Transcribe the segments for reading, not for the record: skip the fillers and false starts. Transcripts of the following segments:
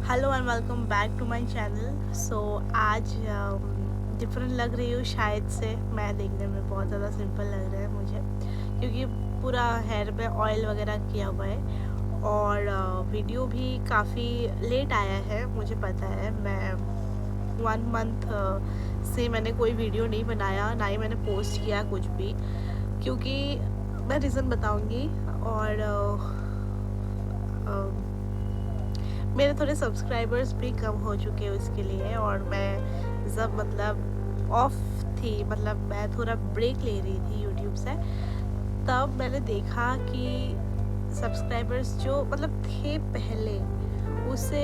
Hello and welcome back to my channel. आज different लग रही हूँ शायद से। मैं देखने में बहुत ज़्यादा सिंपल लग रहा है मुझे, क्योंकि पूरा हेयर पे ऑयल वगैरह किया हुआ है और वीडियो भी काफ़ी लेट आया है। मुझे पता है, मैं 1 मंथ से मैंने कोई वीडियो नहीं बनाया, ना ही मैंने पोस्ट किया कुछ भी, क्योंकि मैं रीज़न बताऊँगी। और मेरे थोड़े सब्सक्राइबर्स भी कम हो चुके हैं उसके लिए, और मैं जब ऑफ थी, मैं थोड़ा ब्रेक ले रही थी यूट्यूब से, तब मैंने देखा कि सब्सक्राइबर्स जो थे पहले, उससे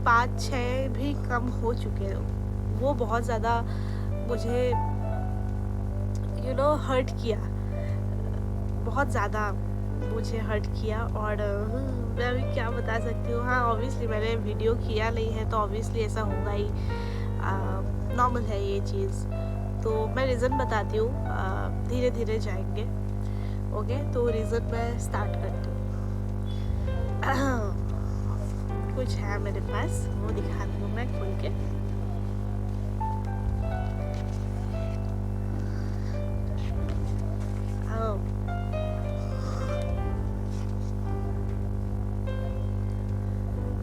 5-6 भी कम हो चुके हैं। वो बहुत ज़्यादा मुझे हर्ट किया, बहुत ज़्यादा मुझे हर्ट किया। और मैं अभी क्या बता सकती हूँ। हाँ, ऑब्वियसली मैंने वीडियो किया नहीं है तो ऑब्वियसली ऐसा होगा ही, नॉर्मल है ये चीज़। तो मैं रीज़न बताती हूँ, धीरे धीरे जाएंगे। ओके, तो रीज़न मैं स्टार्ट करती हूँ। कुछ है मेरे पास, वो दिखाती हूँ मैं खोल के।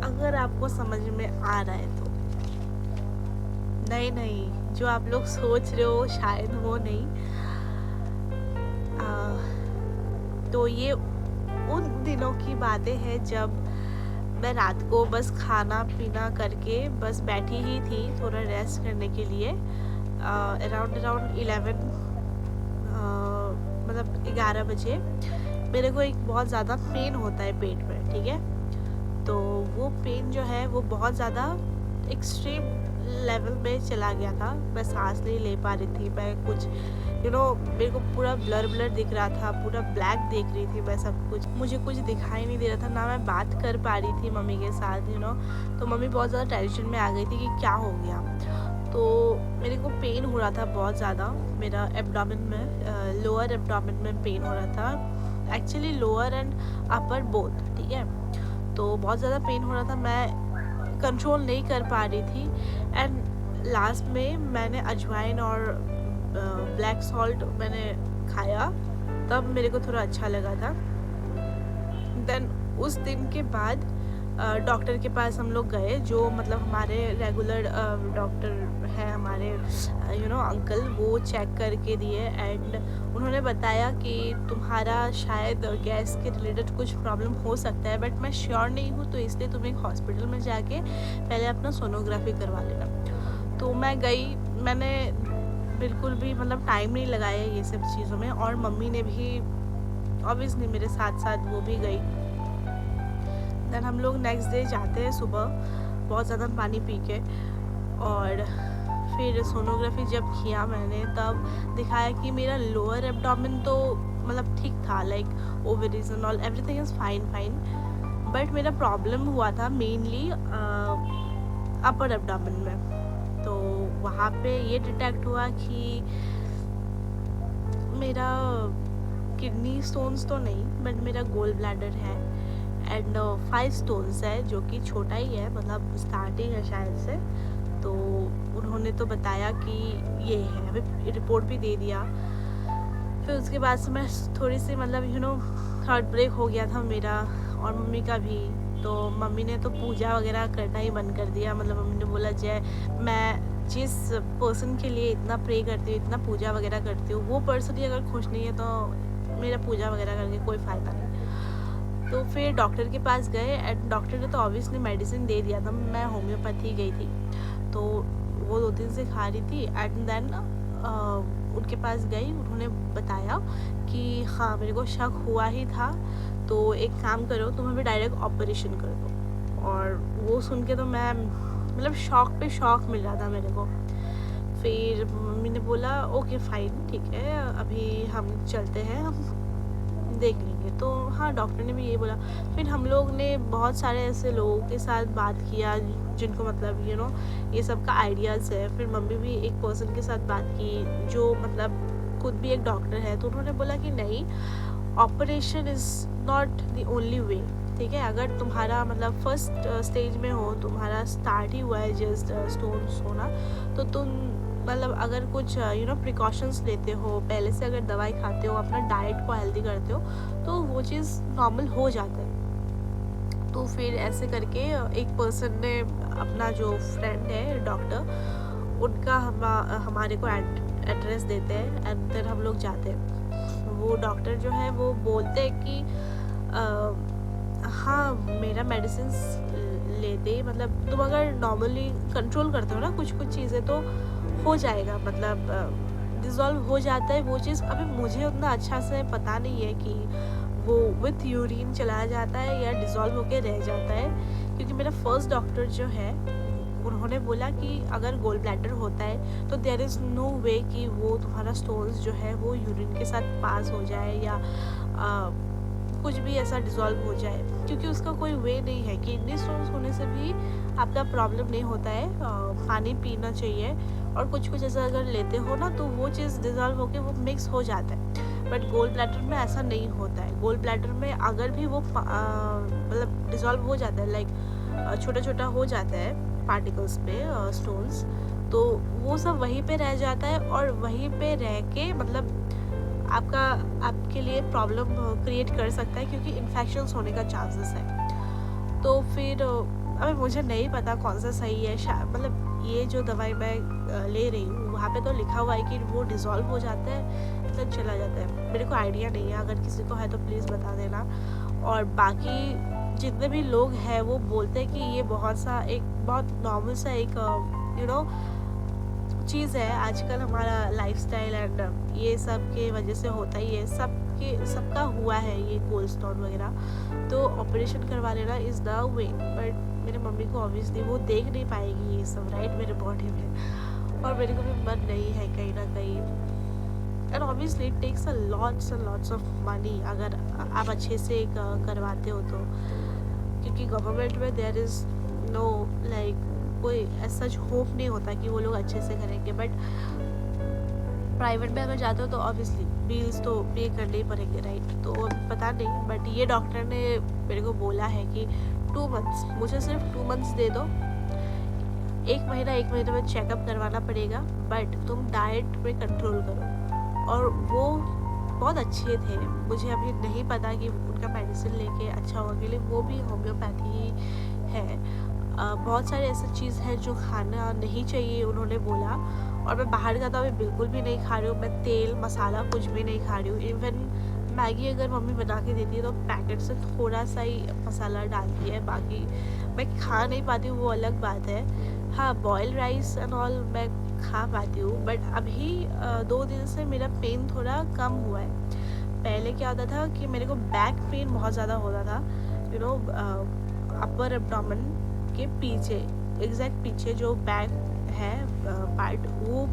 अगर आपको समझ में आ रहा है तो। नहीं, जो आप लोग सोच रहे हो शायद वो नहीं। तो ये उन दिनों की बातें हैं जब मैं रात को बस खाना पीना करके बस बैठी ही थी थोड़ा रेस्ट करने के लिए। अराउंड 11, 11 बजे मेरे को एक बहुत ज़्यादा पेन होता है पेट में, ठीक है। तो वो पेन जो है वो बहुत ज़्यादा एक्सट्रीम लेवल में चला गया था। मैं सांस नहीं ले पा रही थी, मैं कुछ मेरे को पूरा ब्लर दिख रहा था, पूरा ब्लैक देख रही थी मैं सब कुछ। मुझे कुछ दिखाई नहीं दे रहा था, ना मैं बात कर पा रही थी मम्मी के साथ। तो मम्मी बहुत ज़्यादा टेंशन में आ गई थी कि क्या हो गया। तो मेरे को पेन हो रहा था बहुत ज़्यादा, मेरा एब्डोमेन में, लोअर एब्डोमेन में पेन हो रहा था। Actually lower and upper both, ठीक है। तो बहुत ज़्यादा पेन हो रहा था, मैं कंट्रोल नहीं कर पा रही थी। एंड लास्ट में मैंने अजवाइन और ब्लैक सॉल्ट मैंने खाया, तब मेरे को थोड़ा अच्छा लगा था। देन उस दिन के बाद डॉक्टर के पास हम लोग गए, जो हमारे रेगुलर डॉक्टर है हमारे, अंकल। वो चेक करके दिए एंड उन्होंने बताया कि तुम्हारा शायद गैस के रिलेटेड कुछ प्रॉब्लम हो सकता है, बट मैं श्योर नहीं हूँ, तो इसलिए तुम एक हॉस्पिटल में जाके पहले अपना सोनोग्राफी करवा लेना। तो मैं गई, मैंने बिल्कुल भी टाइम नहीं लगाया ये सब चीज़ों में, और मम्मी ने भी ऑब्वियसली मेरे साथ साथ वो भी गई। देन हम लोग नेक्स्ट डे जाते हैं सुबह, बहुत ज़्यादा पानी पी के, और फिर सोनोग्राफी जब किया मैंने, तब दिखाया कि मेरा लोअर एब्डोमेन तो ठीक था, like ovaries and all everything is fine. But मेरा प्रॉब्लम हुआ था मेनली अपर एब्डोमेन में। तो वहाँ पे ये डिटेक्ट हुआ कि मेरा किडनी स्टोन्स तो नहीं, बट मेरा गोल ब्लैडर है एंड 5 स्टोन्स है, जो कि छोटा ही है, स्टार्टिंग है शायद से। तो उन्होंने तो बताया कि ये है, अभी रिपोर्ट भी दे दिया। फिर उसके बाद से मैं थोड़ी सी हार्ट ब्रेक हो गया था मेरा, और मम्मी का भी। तो मम्मी ने तो पूजा वगैरह करना ही बंद कर दिया। मम्मी ने बोला, जय, मैं जिस पर्सन के लिए इतना प्रे करती हूँ, इतना पूजा वगैरह करती हूँ, वो पर्सन ही अगर खुश नहीं है तो मेरा पूजा वगैरह करके कोई फ़ायदा नहीं। तो फिर डॉक्टर के पास गए एंड डॉक्टर ने तो ऑब्वियसली मेडिसिन दे दिया था। मैं होम्योपैथी गई थी, तो वो 2 दिन से खा रही थी। एंड देन उनके पास गई, उन्होंने बताया कि हाँ, मेरे को शक हुआ ही था, तो एक काम करो, तुम अभी डायरेक्ट ऑपरेशन कर दो। और वो सुन के तो मैं शॉक पे शॉक मिल रहा था मेरे को। फिर मम्मी ने बोला ओके फाइन, ठीक है, अभी हम चलते हैं, हम देख लेंगे। तो हाँ, डॉक्टर ने भी ये बोला। फिर हम लोग ने बहुत सारे ऐसे लोगों के साथ बात किया जिनको ये सब का आइडियाज़ है। फिर मम्मी भी एक पर्सन के साथ बात की जो खुद भी एक डॉक्टर है, तो उन्होंने बोला कि नहीं, operation is not the only way. ठीक है। अगर तुम्हारा मतलब फर्स्ट स्टेज में हो, तुम्हारा स्टार्ट ही हुआ है जस्ट स्टोन्स होना, तो तुम मतलब अगर कुछ प्रिकॉशंस लेते हो, पहले से अगर दवाई खाते हो, अपना डाइट को हेल्दी करते हो, तो वो चीज़ नॉर्मल हो जाता है। तो फिर ऐसे करके एक पर्सन ने, अपना जो फ्रेंड है डॉक्टर, उनका हमारे को एड्रेस देते हैं एंड देन हम लोग जाते हैं। वो डॉक्टर जो है वो बोलते हैं कि हाँ मेरा मेडिसिन लेते, मतलब तुम अगर नॉर्मली कंट्रोल करते हो ना कुछ कुछ चीज़ें, तो हो जाएगा, मतलब डिज़ोल्व हो जाता है वो चीज़। अभी मुझे उतना अच्छा से पता नहीं है कि वो विथ यूरिन चला जाता है या डिज़ोल्व होके रह जाता है, क्योंकि मेरा फर्स्ट डॉक्टर जो है उन्होंने बोला कि अगर गोल ब्लैडर होता है तो देयर इज़ नो वे कि वो तुम्हारा स्टोन्स जो है वो यूरिन के साथ पास हो जाए या कुछ भी ऐसा डिज़ोल्व हो जाए, क्योंकि उसका कोई वे नहीं है। किडनी स्टोन्स होने से भी आपका प्रॉब्लम नहीं होता है, पानी पीना चाहिए और कुछ कुछ ऐसा अगर लेते हो ना तो वो चीज़ डिज़ोल्व होके वो मिक्स हो जाता है। बट गोल ब्लैडर में ऐसा नहीं होता है। गोल ब्लैडर में अगर भी वो मतलब डिज़ोल्व हो जाता है, लाइक छोटा छोटा हो जाता है पार्टिकल्स पे स्टोन्स, तो वो सब वहीं पे रह जाता है और वहीं पे रह के मतलब आपके लिए प्रॉब्लम क्रिएट कर सकता है, क्योंकि इन्फेक्शंस होने का चांसेस है। तो फिर अभी मुझे नहीं पता कौन सा सही है, मतलब ये जो दवाई मैं ले रही हूँ वहाँ पे तो लिखा हुआ है कि वो डिज़ोल्व हो जाता है, मतलब चला जाता है। मेरे को आइडिया नहीं है, अगर किसी को है तो प्लीज़ बता देना। और बाकी जितने भी लोग हैं वो बोलते हैं कि ये बहुत नॉर्मल सा एक चीज़ है। आजकल हमारा लाइफस्टाइल एंड ये सब के वजह से होता ही है, सबका हुआ है ये गोल्ड स्टोन वगैरह, तो ऑपरेशन करवा लेना इज़ द वे। बट मेरे मम्मी को ऑब्वियसली वो देख नहीं पाएगी ये सब, राइट, मेरे बॉडी में, और मेरे को भी मन नहीं है कहीं ना कहीं। And obviously it takes a lots of money अगर आप अच्छे से करवाते हो तो, क्योंकि गवर्नमेंट में देयर इज़ नो लाइक कोई ऐसा होप नहीं होता कि वो लोग अच्छे से करेंगे। बट प्राइवेट में अगर जाते हो तो ऑब्वियसली बिल्स तो पे करने ही पड़ेंगे, राइट। तो पता नहीं, बट ये डॉक्टर ने मेरे को बोला है कि 2 मंथ्स, मुझे सिर्फ 2 मंथ्स दे दो, एक महीना में चेकअप करवाना पड़ेगा, बट तुम डाइट पे कंट्रोल करो। और वो बहुत अच्छे थे, मुझे अभी नहीं पता कि उनका मेडिसिन लेके अच्छा होगा कि नहीं, वो भी होम्योपैथी है। बहुत सारे ऐसे चीज़ है जो खाना नहीं चाहिए उन्होंने बोला, और मैं बाहर का तो अभी बिल्कुल भी नहीं खा रही हूँ। मैं तेल मसाला कुछ भी नहीं खा रही हूँ। इवन मैगी अगर मम्मी बना के देती है तो पैकेट से थोड़ा सा ही मसाला डालती है, बाकी मैं खा नहीं पाती हूँ, वो अलग बात है। हाँ, बॉयल राइस एंड ऑल मैं खा पाती हूँ, बट अभी 2 दिन से मेरा पेन थोड़ा कम हुआ है। पहले क्या होता था कि मेरे को बैक पेन बहुत ज़्यादा होता था, अपर एब्डोमेन के पीछे, एग्जैक्ट पीछे जो बैक है पार्ट, वो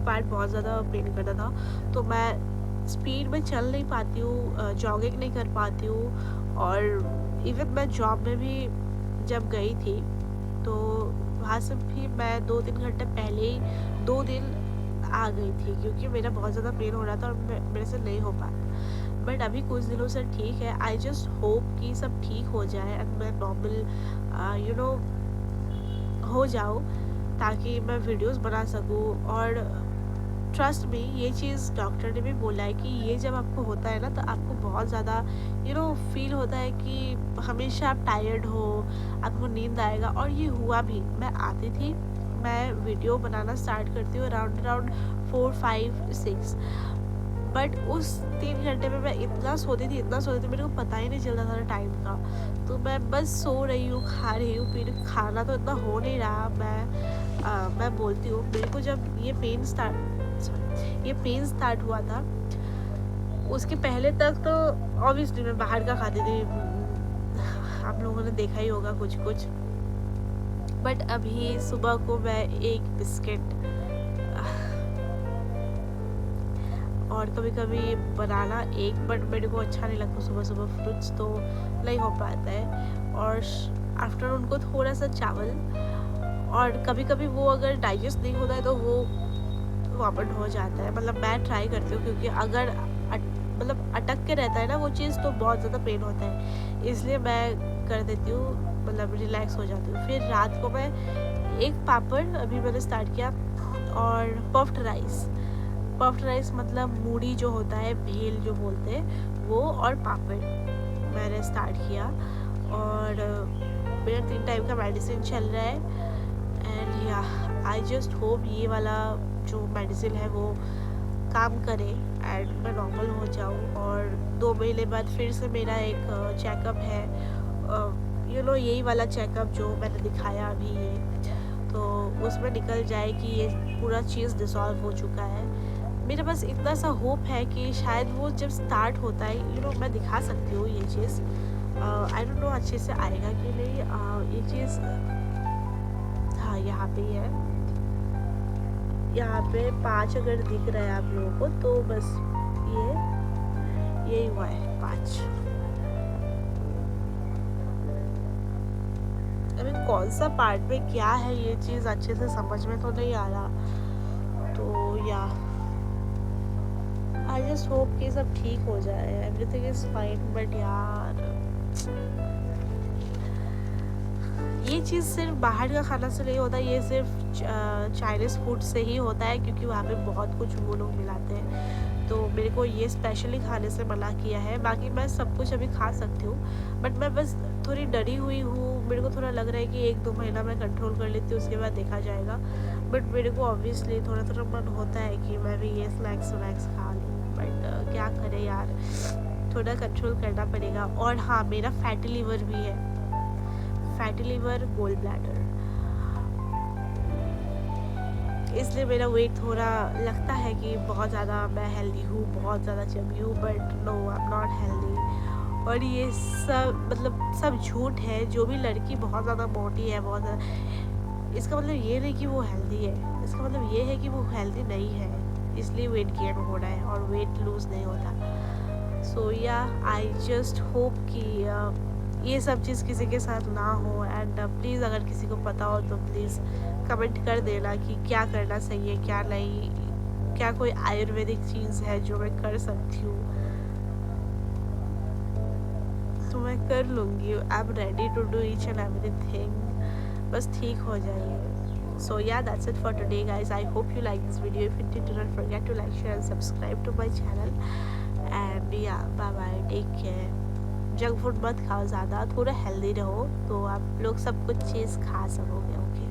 पार्ट बहुत ज़्यादा पेन करता था। तो मैं स्पीड में चल नहीं पाती हूँ, जॉगिंग नहीं कर पाती हूँ। और इवन मैं जॉब में भी जब गई थी तो वहाँ से भी मैं 2-3 घंटे पहले ही 2 दिन आ गई थी, क्योंकि मेरा बहुत ज़्यादा पेन हो रहा था और मेरे से नहीं हो पाता। बट अभी कुछ दिनों से ठीक है। आई जस्ट होप कि सब ठीक हो जाए एंड मैं नॉर्मल हो जाऊँ, ताकि मैं वीडियोस बना सकूँ। और ट्रस्ट मी, ये चीज़ डॉक्टर ने भी बोला है कि ये जब आपको होता है ना तो आपको बहुत ज़्यादा फील होता है कि हमेशा आप टायर्ड हो, आपको नींद आएगा। और ये हुआ भी, मैं आती थी, मैं वीडियो बनाना स्टार्ट करती हूँ अराउंड 4, 5, 6, बट उस 3 घंटे में मैं इतना सोती थी, मेरे को पता ही नहीं चलता था टाइम का। तो मैं बस सो रही हूँ, खा रही हूँ, फिर खाना तो इतना हो नहीं रहा। मैं बोलती हूँ, मेरे को जब ये पेन स्टार्ट हुआ था, उसके पहले तक तो ऑब्वियसली मैं बाहर का खाती थी, आप लोगों ने देखा ही होगा कुछ कुछ। बट अभी सुबह को मैं एक बिस्किट और कभी कभी बनाना एक, बट मेरे को अच्छा नहीं लगता सुबह सुबह फ्रूट्स, तो नहीं हो पाता है। और आफ्टरनून को थोड़ा सा चावल, और कभी कभी वो अगर डाइजेस्ट नहीं होता है तो वो वॉमिट हो जाता है। मतलब मैं ट्राई करती हूँ, क्योंकि अगर मतलब अटक के रहता है ना वो चीज़ तो बहुत ज़्यादा पेन होता है। इसलिए मैं कर देती हूँ, मतलब रिलैक्स हो जाती हूँ। फिर रात को मैं एक पापड़ अभी मैंने स्टार्ट किया, और पफ्ड राइस मतलब मूढ़ी जो होता है, भेल जो बोलते हैं वो, और पापड़ मैंने स्टार्ट किया। और मेरा 3 टाइम का मेडिसिन चल रहा है। एंड या आई जस्ट होप ये वाला जो मेडिसिन है वो काम करे एंड मैं नॉर्मल हो जाऊँ। और 2 महीने बाद फिर से मेरा एक चेकअप है, यही वाला चेकअप जो मैंने दिखाया अभी ये, तो उसमें निकल जाए कि ये पूरा चीज़ डिसॉल्व हो चुका है। मेरा बस इतना सा होप है कि शायद वो जब स्टार्ट होता है मैं दिखा सकती हूँ ये चीज़। आई डोंट नो अच्छे से आएगा कि नहीं। ये चीज़ हाँ यहाँ पे ही है, यहाँ पे 5 अगर दिख रहा है आप लोगों को तो बस यही हुआ है 5। अभी कौन सा पार्ट में क्या है ये चीज़ अच्छे से समझ में तो नहीं आ रहा, तो या आई जस्ट होप कि सब ठीक हो जाए, एवरीथिंग इज फाइन। बट यार ये चीज़ सिर्फ बाहर का खाना से नहीं होता, ये सिर्फ चाइनीज़ फूड से ही होता है, क्योंकि वहाँ पे बहुत कुछ वो लोग मिलाते हैं। तो मेरे को ये स्पेशली खाने से मना किया है। बाकी मैं सब कुछ अभी खा सकती हूँ, बट मैं बस थोड़ी डरी हुई हूँ। मेरे को थोड़ा लग रहा है कि 1-2 महीना मैं कंट्रोल कर लेती हूँ, उसके बाद देखा जाएगा। बट मेरे को ऑब्वियसली थोड़ा थोड़ा मन होता है कि मैं भी ये स्नैक्स खा लूँ, बट क्या करें यार, थोड़ा कंट्रोल करना पड़ेगा। और हाँ, मेरा फैटी लीवर भी है, फैटी लीवर, गोल ब्लैडर, इसलिए मेरा वेट थोड़ा लगता है कि बहुत ज़्यादा मैं हेल्दी हूँ, बहुत ज़्यादा चबी हूँ, but no, I am not healthy. और ये सब मतलब सब झूठ है। जो भी लड़की बहुत ज़्यादा मोटी है, बहुत ज़्यादा, इसका मतलब ये नहीं कि वो हेल्दी है, इसका मतलब ये है कि वो हेल्दी नहीं है, इसलिए वेट गेन हो रहा है और वेट लूज़ नहीं होता। सो या आई जस्ट होप कि ये सब चीज़ किसी के साथ ना हो। एंड प्लीज़ अगर किसी को पता हो तो प्लीज़ कमेंट कर देना कि क्या करना सही है, क्या नहीं, क्या कोई आयुर्वेदिक चीज़ है जो मैं कर सकती हूँ, तो मैं कर लूँगी। I am ready to do each and everything, बस ठीक हो जाइए। So yeah, that's it for today guys. I hope you like this video. If you did, do not forget to like, share and subscribe to my channel. And yeah, bye bye, take care. Junk food मत खाओ ज़्यादा, थोड़ा healthy रहो तो आप लोग सब कुछ चीज़ खा सकोगे। ओके।